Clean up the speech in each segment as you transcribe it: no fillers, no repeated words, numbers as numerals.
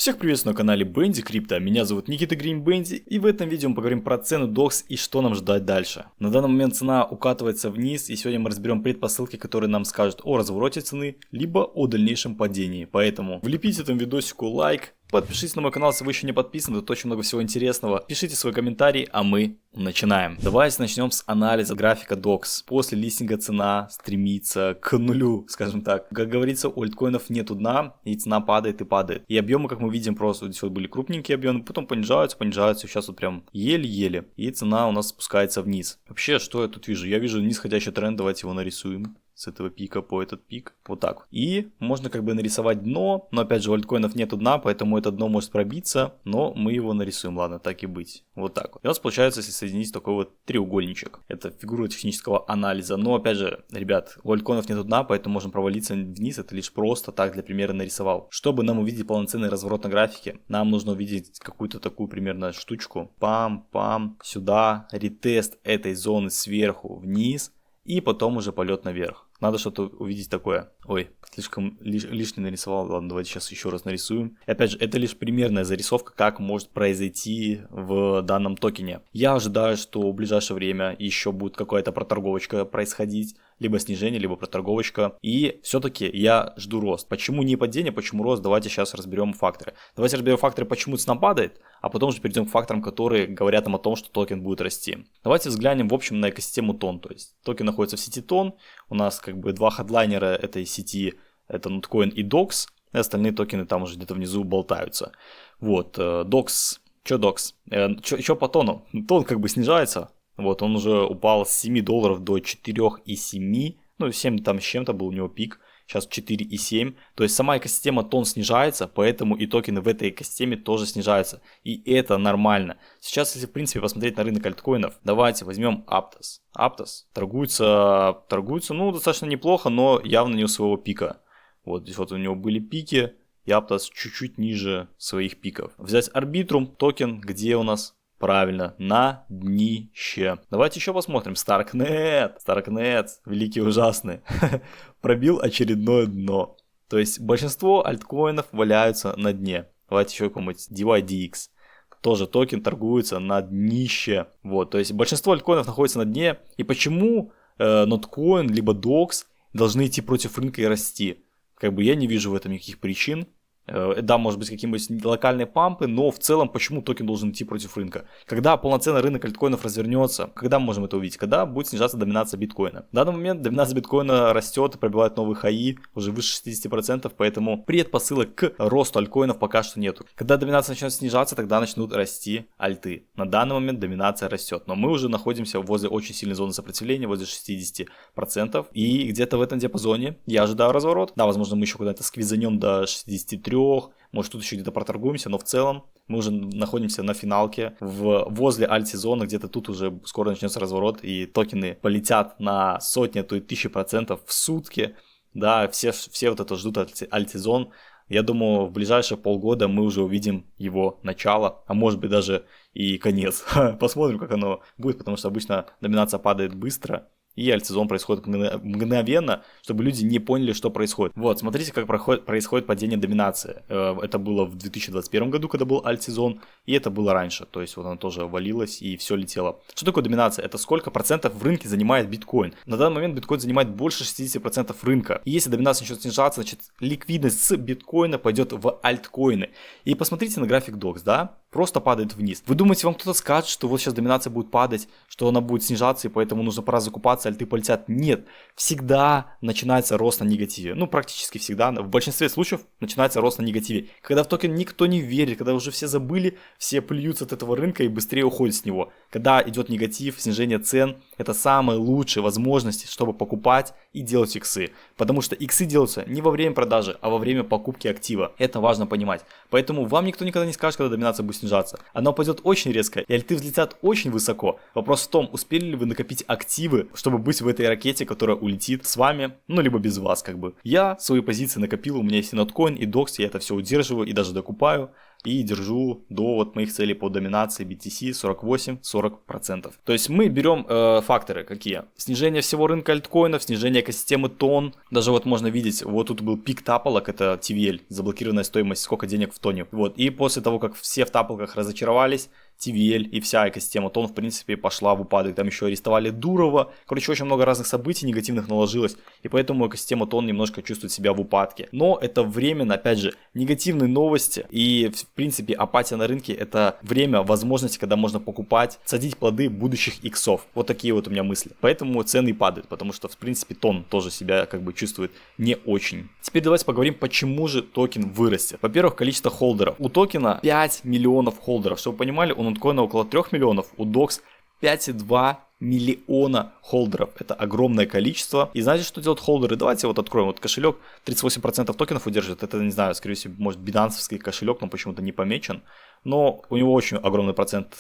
Всех приветствую на канале Бенди Крипто, меня зовут Никита Грин Бенди, и в этом видео мы поговорим про цену DOX и что нам ждать дальше. На данный момент цена укатывается вниз, и сегодня мы разберем предпосылки, которые нам скажут о развороте цены, либо о дальнейшем падении. Поэтому влепите этому видосику лайк, подпишитесь на мой канал, если вы еще не подписаны, тут очень много всего интересного. Пишите свои комментарии, а мы начинаем. Давайте начнем с анализа графика DOX. После листинга цена стремится к нулю, скажем так. Как говорится, у альткоинов нету дна, и цена падает и падает. И объемы, как мы видим, просто здесь вот были крупненькие объемы, потом понижаются, сейчас вот прям еле-еле. И цена у нас спускается вниз. Вообще, что я тут вижу? Я вижу нисходящий тренд, давайте его нарисуем. С этого пика по этот пик, вот так. И можно как бы нарисовать дно, но опять же у альткоинов нету дна, поэтому это дно может пробиться, но мы его нарисуем, ладно, так и быть. Вот так вот. И у нас получается, если соединить такой вот треугольничек. Это фигура технического анализа, но опять же, ребят, у альткоинов нету дна, поэтому можем провалиться вниз, это лишь просто так для примера нарисовал. Чтобы нам увидеть полноценный разворот на графике, нам нужно увидеть какую-то такую примерно штучку. Пам-пам, сюда, ретест этой зоны сверху вниз и потом уже полет наверх. Надо что-то увидеть такое. Ой, слишком лишний нарисовал. Ладно, давайте сейчас еще раз нарисуем. И опять же, это лишь примерная зарисовка, как может произойти в данном токене. Я ожидаю, что в ближайшее время еще будет какая-то проторговочка происходить. Либо снижение, либо проторговочка. И все-таки я жду рост. Почему не падение, почему рост? Давайте сейчас разберем факторы. Давайте разберем факторы, почему цена падает, а потом же перейдем к факторам, которые говорят нам о том, что токен будет расти. Давайте взглянем в общем на экосистему тон. То есть токен находится в сети тон. У нас как бы два хедлайнера этой сети, это Notcoin и DOX. И остальные токены там уже где-то внизу болтаются. Вот, DOX. Что DOX? Что по тону? Тон как бы снижается. Вот, он уже упал с $7 до 4,7, ну 7 там с чем-то был у него пик, сейчас 4,7, то есть сама экосистема тон снижается, поэтому и токены в этой экосистеме тоже снижаются, и это нормально. Сейчас, если в принципе посмотреть на рынок альткоинов, давайте возьмем Aptos. Aptos торгуется, ну достаточно неплохо, но явно не у своего пика. Вот здесь вот у него были пики, и Aptos чуть-чуть ниже своих пиков. Взять Arbitrum токен, где у нас? Правильно, на днище. Давайте еще посмотрим. Starknet, великий ужасный, пробил очередное дно. То есть большинство альткоинов валяются на дне. Давайте еще какой-нибудь DYDX. Тоже токен торгуется на днище. Вот, то есть большинство альткоинов находится на дне. И почему Notcoin либо DOX должны идти против рынка и расти? Как бы я не вижу в этом никаких причин. Да, может быть, какие-нибудь локальные пампы, но в целом почему токен должен идти против рынка? Когда полноценный рынок альткоинов развернется, когда мы можем это увидеть? Когда будет снижаться доминация биткоина. В данный момент доминация биткоина растет и пробивает новые хаи, уже выше 60%, поэтому предпосылок к росту альткоинов пока что нету. Когда доминация начнет снижаться, тогда начнут расти альты. На данный момент доминация растет, но мы уже находимся возле очень сильной зоны сопротивления, возле 60%, и где-то в этом диапазоне я ожидаю разворот. Да, возможно, мы еще куда-то сквизанем до 63%, может тут еще где-то проторгуемся, но в целом мы уже находимся на финалке возле альт-сезона, где-то тут уже скоро начнется разворот и токены полетят на сотни, а то и 1000% в сутки. Да, все вот это ждут альт-сезон. Я думаю, в ближайшие полгода мы уже увидим его начало, а может быть даже и конец. Посмотрим, как оно будет, потому что обычно доминация падает быстро. И альт-сезон происходит мгновенно, чтобы люди не поняли, что происходит. Вот, смотрите, как происходит падение доминации. Это было в 2021 году, когда был альт-сезон, и это было раньше. То есть вот оно тоже валилось и все летело. Что такое доминация? Это сколько процентов в рынке занимает биткоин. На данный момент биткоин занимает больше 60% рынка. И если доминация начнет снижаться, значит ликвидность с биткоина пойдет в альткоины. И посмотрите на график DOX, да? Просто падает вниз. Вы думаете, вам кто-то скажет, что вот сейчас доминация будет падать, что она будет снижаться, и поэтому нужно пора закупаться, альты полетят? Нет, всегда начинается рост на негативе. Ну, практически всегда, в большинстве случаев начинается рост на негативе. Когда в токен никто не верит, когда уже все забыли, все плюются от этого рынка и быстрее уходят с него. Когда идет негатив, снижение цен, это самые лучшие возможности, чтобы покупать и делать иксы. Потому что иксы делаются не во время продажи, а во время покупки актива. Это важно понимать. Поэтому вам никто никогда не скажет, когда доминация будет снижаться. Она упадет очень резко, и альты взлетят очень высоко. Вопрос в том, успели ли вы накопить активы, чтобы быть в этой ракете, которая улетит с вами, ну либо без вас как бы. Я свои позиции накопил, у меня есть и Notcoin, и DOX, я это все удерживаю и даже докупаю. и держу до вот моих целей по доминации BTC 48-40%. То есть мы берем факторы какие? Снижение всего рынка альткоинов, снижение экосистемы тон. Даже вот можно видеть, вот тут был пик тапалок, это TVL, заблокированная стоимость, сколько денег в тоне. Вот, и после того, как все в тапалках разочаровались, TVL и вся экосистема тон, в принципе, пошла в упадок. Там еще арестовали Дурова. Короче, очень много разных событий негативных наложилось. И поэтому экосистема тон немножко чувствует себя в упадке. Но это временно, опять же, негативные новости. И, в принципе, апатия на рынке — это время, возможности, когда можно покупать, садить плоды будущих иксов. Вот такие вот у меня мысли. Поэтому цены падают, потому что, в принципе, тон тоже себя как бы чувствует не очень. Теперь давайте поговорим, почему же токен вырастет. Во-первых, количество холдеров. У токена 5 миллионов холдеров. Чтобы вы понимали, у ноткоина около 3 миллионов, у DOX 5,2 миллиона холдеров. Это огромное количество. И знаете, что делают холдеры? Давайте вот откроем. Вот кошелек 38% токенов удерживает. Это, не знаю, скорее всего, может, бинансовский кошелек, но почему-то не помечен. Но у него очень огромный процент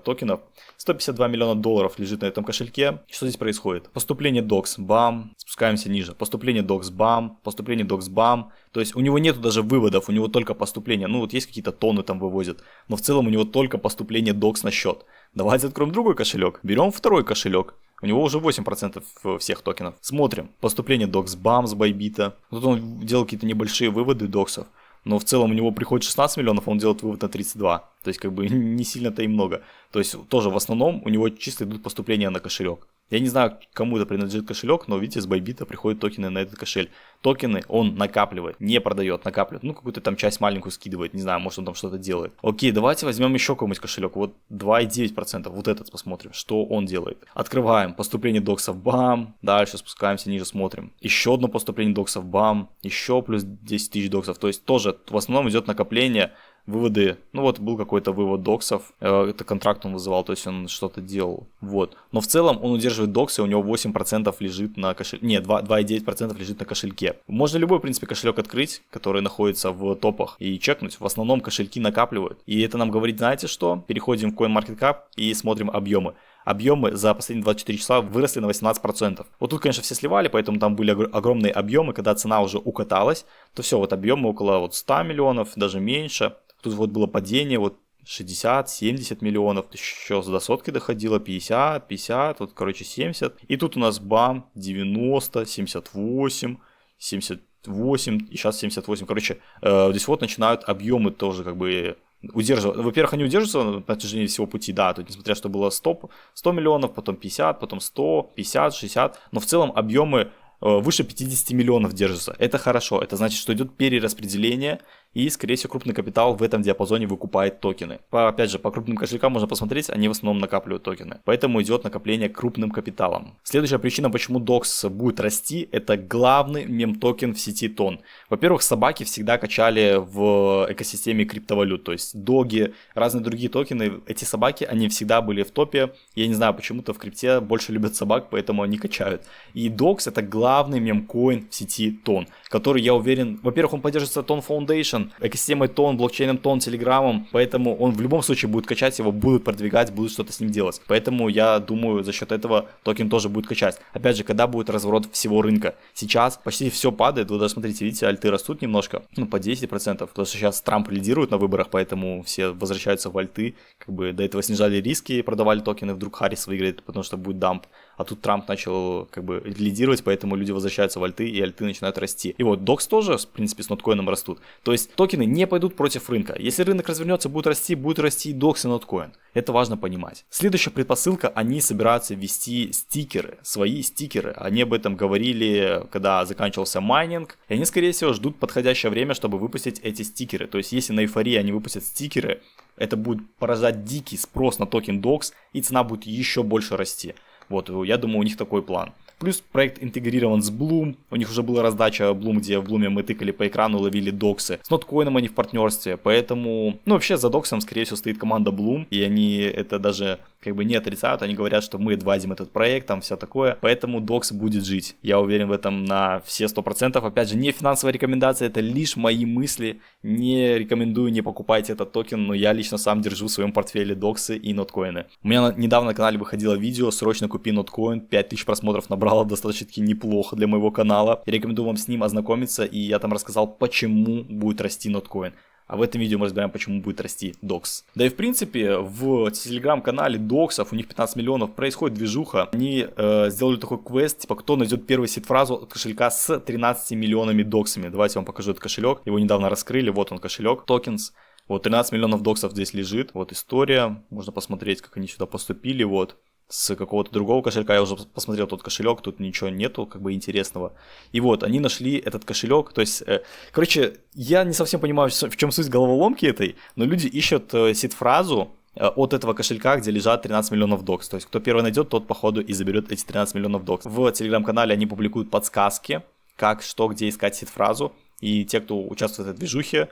токенов. 152 миллиона долларов лежит на этом кошельке. Что здесь происходит? Поступление DOX, бам, спускаемся ниже. Поступление DOX, бам, поступление DOX, бам. То есть у него нету даже выводов, у него только поступление. Ну вот есть какие-то тонны там вывозят, но в целом у него только поступление DOX на счет. Давайте откроем другой кошелек. Берем второй кошелек. У него уже 8% всех токенов. Смотрим. Поступление DOX, бам, с Байбита. Тут он делал какие-то небольшие выводы доксов. Но в целом у него приходит 16 миллионов, а он делает вывод на 32. То есть как бы не сильно-то и много. То есть тоже в основном у него чисто идут поступления на кошелек. Я не знаю, кому это принадлежит кошелек, но видите, с Байбита приходят токены на этот кошелек. Токены он накапливает, не продает, накапливает. Ну, какую-то там часть маленькую скидывает, не знаю, может он там что-то делает. Окей, давайте возьмем еще какой-нибудь кошелек. Вот 2,9%, вот этот посмотрим, что он делает. Открываем, поступление доксов, бам. Дальше спускаемся ниже, смотрим. Еще одно поступление доксов, бам. Еще плюс 10 тысяч доксов. То есть тоже в основном идет накопление. Выводы, ну вот был какой-то вывод доксов, это контракт он вызывал, то есть он что-то делал, вот. Но в целом он удерживает доксы, у него 8% лежит на кошельке, нет, 2,9% лежит на кошельке. Можно любой, в принципе, кошелек открыть, который находится в топах, и чекнуть, в основном кошельки накапливают. И это нам говорит, знаете что? Переходим в CoinMarketCap и смотрим объемы. Объемы за последние 24 часа выросли на 18%. Вот тут, конечно, все сливали, поэтому там были огромные объемы, когда цена уже укаталась, то все, вот объемы около вот 100 миллионов, даже меньше. Тут вот было падение, вот 60-70 миллионов, еще до сотки доходило, 50, 50, вот, короче, 70. И тут у нас бам, 90, 78, 78, и сейчас 78. Короче, здесь вот начинают объемы тоже как бы удерживать. Во-первых, они удерживаются на протяжении всего пути, да, то есть, несмотря что было 100 миллионов, потом 50, потом 100, 50, 60, но в целом объемы выше 50 миллионов держатся. Это хорошо, это значит, что идет перераспределение, и, скорее всего, крупный капитал в этом диапазоне выкупает токены. Опять же, по крупным кошелькам можно посмотреть, они в основном накапливают токены. Поэтому идет накопление крупным капиталом. Следующая причина, почему DOX будет расти, это главный мем-токен в сети тон. Во-первых, собаки всегда качали в экосистеме криптовалют, то есть доги, разные другие токены. Эти собаки, они всегда были в топе. Я не знаю, почему-то в крипте больше любят собак, поэтому они качают. И DOX это главный мем-коин в сети тон, который, я уверен, во-первых, он поддерживается Тон Foundation, экосистемой тон, блокчейном тон, телеграммом, поэтому он в любом случае будет качать, его будут продвигать, будут что-то с ним делать. Поэтому я думаю, за счет этого токен тоже будет качать. Опять же, когда будет разворот всего рынка. Сейчас почти все падает, вы даже смотрите, видите, альты растут немножко, ну по 10%, потому что сейчас Трамп лидирует на выборах, поэтому все возвращаются в альты, как бы до этого снижали риски, продавали токены, вдруг Харрис выиграет, потому что будет дамп. А тут Трамп начал как бы лидировать, поэтому люди возвращаются в альты, и альты начинают расти. И вот DOX тоже, в принципе, с ноткоином растут. То есть токены не пойдут против рынка. Если рынок развернется, будет расти и DOX, и ноткоин. Это важно понимать. Следующая предпосылка, они собираются ввести стикеры, свои стикеры. Они об этом говорили, когда заканчивался майнинг. И они, скорее всего, ждут подходящее время, чтобы выпустить эти стикеры. То есть, если на эйфории они выпустят стикеры, это будет порождать дикий спрос на токен DOX, и цена будет еще больше расти. Вот, я думаю, у них такой план. Плюс проект интегрирован с Bloom. У них уже была раздача Bloom, где в Bloom мы тыкали по экрану, ловили доксы. С ноткоином они в партнерстве, поэтому... Ну, вообще, за доксом, скорее всего, стоит команда Bloom, и они это даже как бы не отрицают. Они говорят, что мы адвайзим этот проект, там все такое. Поэтому докс будет жить. Я уверен в этом на все 100%. Опять же, не финансовая рекомендация, это лишь мои мысли. Не рекомендую, не покупайте этот токен, но я лично сам держу в своем портфеле доксы и ноткоины. У меня недавно на канале выходило видео «Срочно купи ноткоин», 5000 просмотров набрало, достаточно неплохо для моего канала. Я рекомендую вам с ним ознакомиться, и я там рассказал, почему будет расти ноткоин. А в этом видео мы разбираем, почему будет расти DOX. Да и в принципе в телеграм-канале доксов, у них 15 миллионов, происходит движуха. Они сделали такой квест, типа кто найдет первую сид-фразу от кошелька с 13 миллионами доксами. Давайте я вам покажу этот кошелек. Его недавно раскрыли, вот он кошелек, Tokens. Вот 13 миллионов доксов здесь лежит. Вот история, можно посмотреть, как они сюда поступили, вот. С какого-то другого кошелька, я уже посмотрел тот кошелек, тут ничего нету, как бы интересного. И вот, они нашли этот кошелек, то есть, короче, я не совсем понимаю, в чем суть головоломки этой, но люди ищут сид-фразу от этого кошелька, где лежат 13 миллионов докс. То есть, кто первый найдет, тот, походу, и заберет эти 13 миллионов докс. В телеграм-канале они публикуют подсказки, как, что, где искать сид-фразу. И те, кто участвует в этой движухе,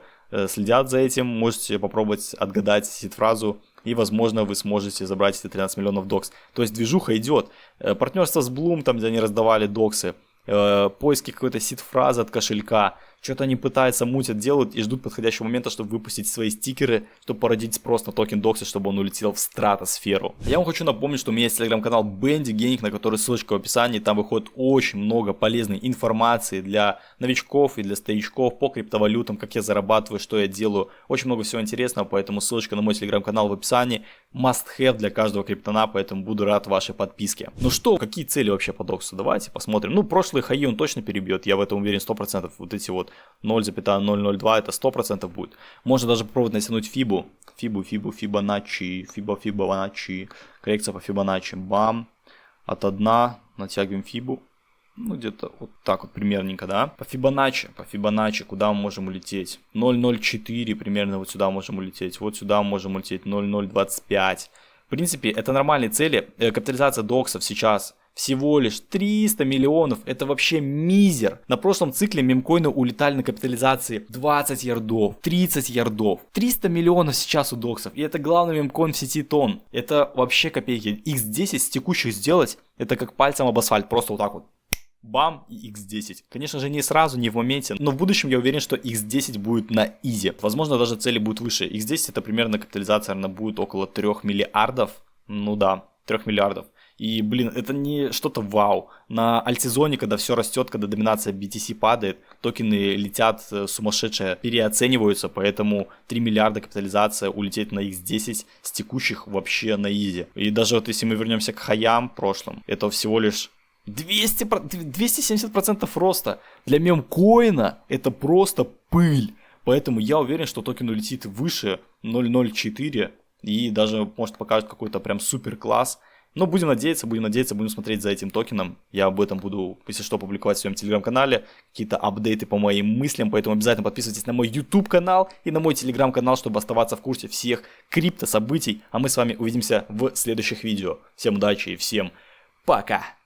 следят за этим, можете попробовать отгадать сид-фразу, и, возможно, вы сможете забрать эти 13 миллионов докс. То есть движуха идет. Партнерство с Bloom, там, где они раздавали доксы, поиски какой-то сид-фразы от кошелька. Что-то они пытаются, мутят, делают и ждут подходящего момента, чтобы выпустить свои стикеры, чтобы породить спрос на токен докса, чтобы он улетел в стратосферу. Я вам хочу напомнить, что у меня есть телеграм-канал Bendy Gaming, на который ссылочка в описании. Там выходит очень много полезной информации для новичков и для старичков по криптовалютам, как я зарабатываю, что я делаю. Очень много всего интересного, поэтому ссылочка на мой телеграм-канал в описании. Must have для каждого криптона, поэтому буду рад вашей подписке. Ну что, какие цели вообще по доксу? Давайте посмотрим. Ну, прошлые хаи он точно перебьет, я в этом уверен 100%. Вот эти вот 0,002 это 100% будет. Можно даже попробовать натянуть Фибу. Фибоначчи. Коррекция по Фибоначчи. Бам. От 1 натягиваем Фибу. Ну, где-то вот так вот примерненько, да. По Фибоначчи, куда мы можем улететь? 0,04 примерно вот сюда можем улететь. Вот сюда можем улететь 0,025. В принципе, это нормальные цели. Капитализация доксов сейчас всего лишь 300 миллионов. Это вообще мизер. На прошлом цикле мемкоины улетали на капитализации 20 ярдов, 30 ярдов. 300 миллионов сейчас у доксов. И это главный мемкоин в сети тон. Это вообще копейки. X10 с текущих сделать, это как пальцем об асфальт. Просто вот так вот. Бам и X10. Конечно же, не сразу, не в моменте, но в будущем я уверен, что X10 будет на изи. Возможно, даже цели будут выше. X10 это примерно капитализация, наверное, будет около 3 миллиардов. Ну да, 3 миллиардов. И, блин, это не что-то вау. На альтсезоне, когда все растет, когда доминация BTC падает, токены летят сумасшедшие, переоцениваются, поэтому 3 миллиарда капитализация, улететь на X10 с текущих вообще на изи. И даже вот если мы вернемся к хаям прошлым, это всего лишь 270% роста. Для мемкоина это просто пыль. Поэтому я уверен, что токен улетит выше 0.04 и даже может покажет какой-то прям супер класс. Но будем надеяться, будем смотреть за этим токеном. Я об этом буду, если что, публиковать в своем телеграм-канале. Какие-то апдейты по моим мыслям. Поэтому обязательно подписывайтесь на мой YouTube канал и на мой телеграм-канал, чтобы оставаться в курсе всех крипто событий. А мы с вами увидимся в следующих видео. Всем удачи и всем пока!